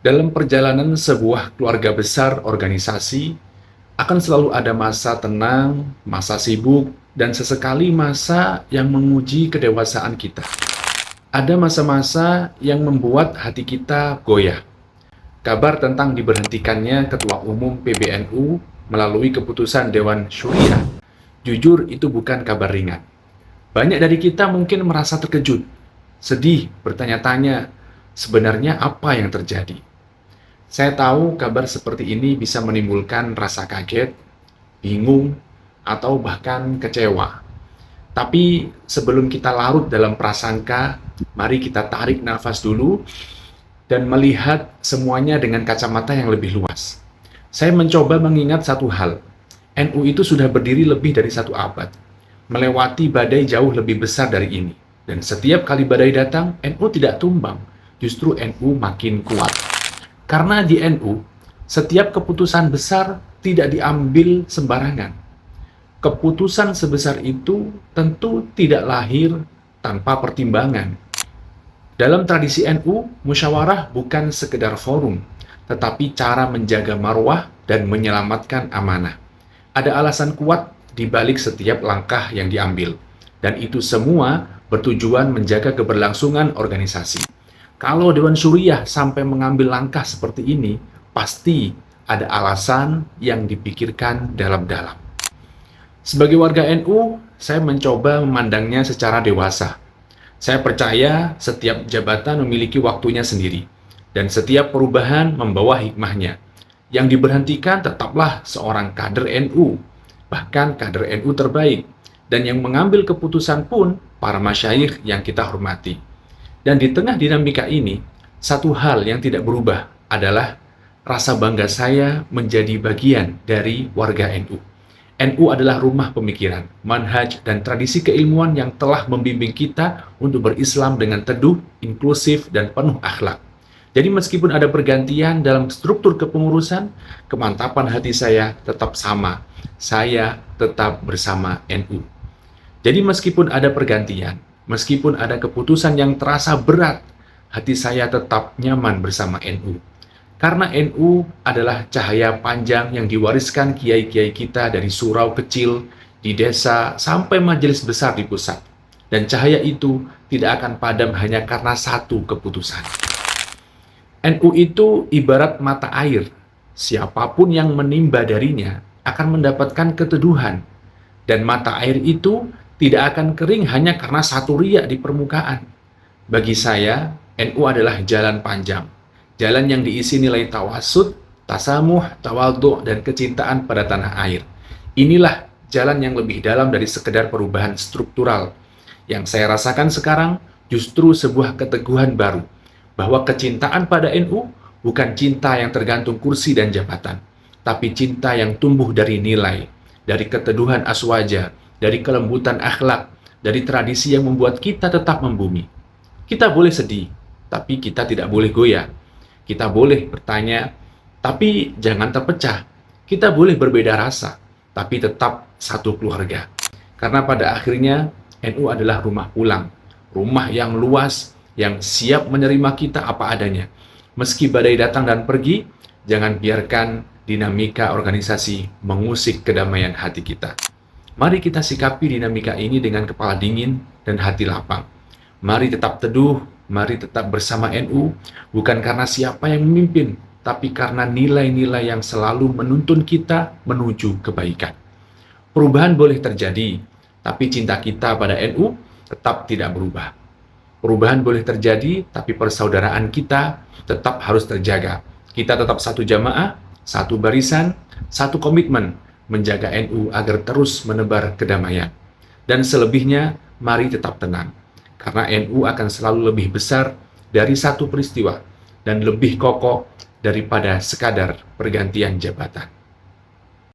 Dalam perjalanan sebuah keluarga besar organisasi, akan selalu ada masa tenang, masa sibuk, dan sesekali masa yang menguji kedewasaan kita. Ada masa-masa yang membuat hati kita goyah. Kabar tentang diberhentikannya Ketua Umum PBNU melalui keputusan Dewan Syuriah, jujur itu bukan kabar ringan. Banyak dari kita mungkin merasa terkejut, sedih, bertanya-tanya, sebenarnya apa yang terjadi? Saya tahu kabar seperti ini bisa menimbulkan rasa kaget, bingung, atau bahkan kecewa. Tapi sebelum kita larut dalam prasangka, mari kita tarik nafas dulu dan melihat semuanya dengan kacamata yang lebih luas. Saya mencoba mengingat satu hal, NU itu sudah berdiri lebih dari 1 abad, melewati badai jauh lebih besar dari ini. Dan setiap kali badai datang, NU tidak tumbang, justru NU makin kuat. Karena di NU, setiap keputusan besar tidak diambil sembarangan. Keputusan sebesar itu tentu tidak lahir tanpa pertimbangan. Dalam tradisi NU, musyawarah bukan sekedar forum, tetapi cara menjaga marwah dan menyelamatkan amanah. Ada alasan kuat di balik setiap langkah yang diambil, dan itu semua bertujuan menjaga keberlangsungan organisasi. Kalau Dewan Syuriah sampai mengambil langkah seperti ini, pasti ada alasan yang dipikirkan dalam-dalam. Sebagai warga NU, saya mencoba memandangnya secara dewasa. Saya percaya setiap jabatan memiliki waktunya sendiri, dan setiap perubahan membawa hikmahnya. Yang diberhentikan tetaplah seorang kader NU, bahkan kader NU terbaik, dan yang mengambil keputusan pun para masyayikh yang kita hormati. Dan di tengah dinamika ini, satu hal yang tidak berubah adalah rasa bangga saya menjadi bagian dari warga NU. NU adalah rumah pemikiran, manhaj, dan tradisi keilmuan yang telah membimbing kita untuk berislam dengan teduh, inklusif, dan penuh akhlak. Jadi meskipun ada pergantian dalam struktur kepengurusan, kemantapan hati saya tetap sama. Saya tetap bersama NU. Jadi meskipun ada pergantian, meskipun ada keputusan yang terasa berat, hati saya tetap nyaman bersama NU. Karena NU adalah cahaya panjang yang diwariskan kiai-kiai kita dari surau kecil, di desa, sampai majelis besar di pusat. Dan cahaya itu tidak akan padam hanya karena satu keputusan. NU itu ibarat mata air. Siapapun yang menimba darinya akan mendapatkan keteduhan. Dan mata air itu tidak akan kering hanya karena satu riak di permukaan. Bagi saya, NU adalah jalan panjang. Jalan yang diisi nilai tawasud, tasamuh, tawadhu, dan kecintaan pada tanah air. Inilah jalan yang lebih dalam dari sekedar perubahan struktural. Yang saya rasakan sekarang justru sebuah keteguhan baru, bahwa kecintaan pada NU bukan cinta yang tergantung kursi dan jabatan, tapi cinta yang tumbuh dari nilai, dari keteduhan aswaja, dari kelembutan akhlak, dari tradisi yang membuat kita tetap membumi. Kita boleh sedih, tapi kita tidak boleh goyah. Kita boleh bertanya, tapi jangan terpecah. Kita boleh berbeda rasa, tapi tetap satu keluarga. Karena pada akhirnya, NU adalah rumah pulang. Rumah yang luas, yang siap menerima kita apa adanya. Meski badai datang dan pergi, jangan biarkan dinamika organisasi mengusik kedamaian hati kita. Mari kita sikapi dinamika ini dengan kepala dingin dan hati lapang. Mari tetap teduh, mari tetap bersama NU, bukan karena siapa yang memimpin, tapi karena nilai-nilai yang selalu menuntun kita menuju kebaikan. Perubahan boleh terjadi, tapi cinta kita pada NU tetap tidak berubah. Perubahan boleh terjadi, tapi persaudaraan kita tetap harus terjaga. Kita tetap satu jamaah, satu barisan, satu komitmen, menjaga NU agar terus menebar kedamaian. Dan selebihnya, mari tetap tenang. Karena NU akan selalu lebih besar dari satu peristiwa dan lebih kokoh daripada sekadar pergantian jabatan.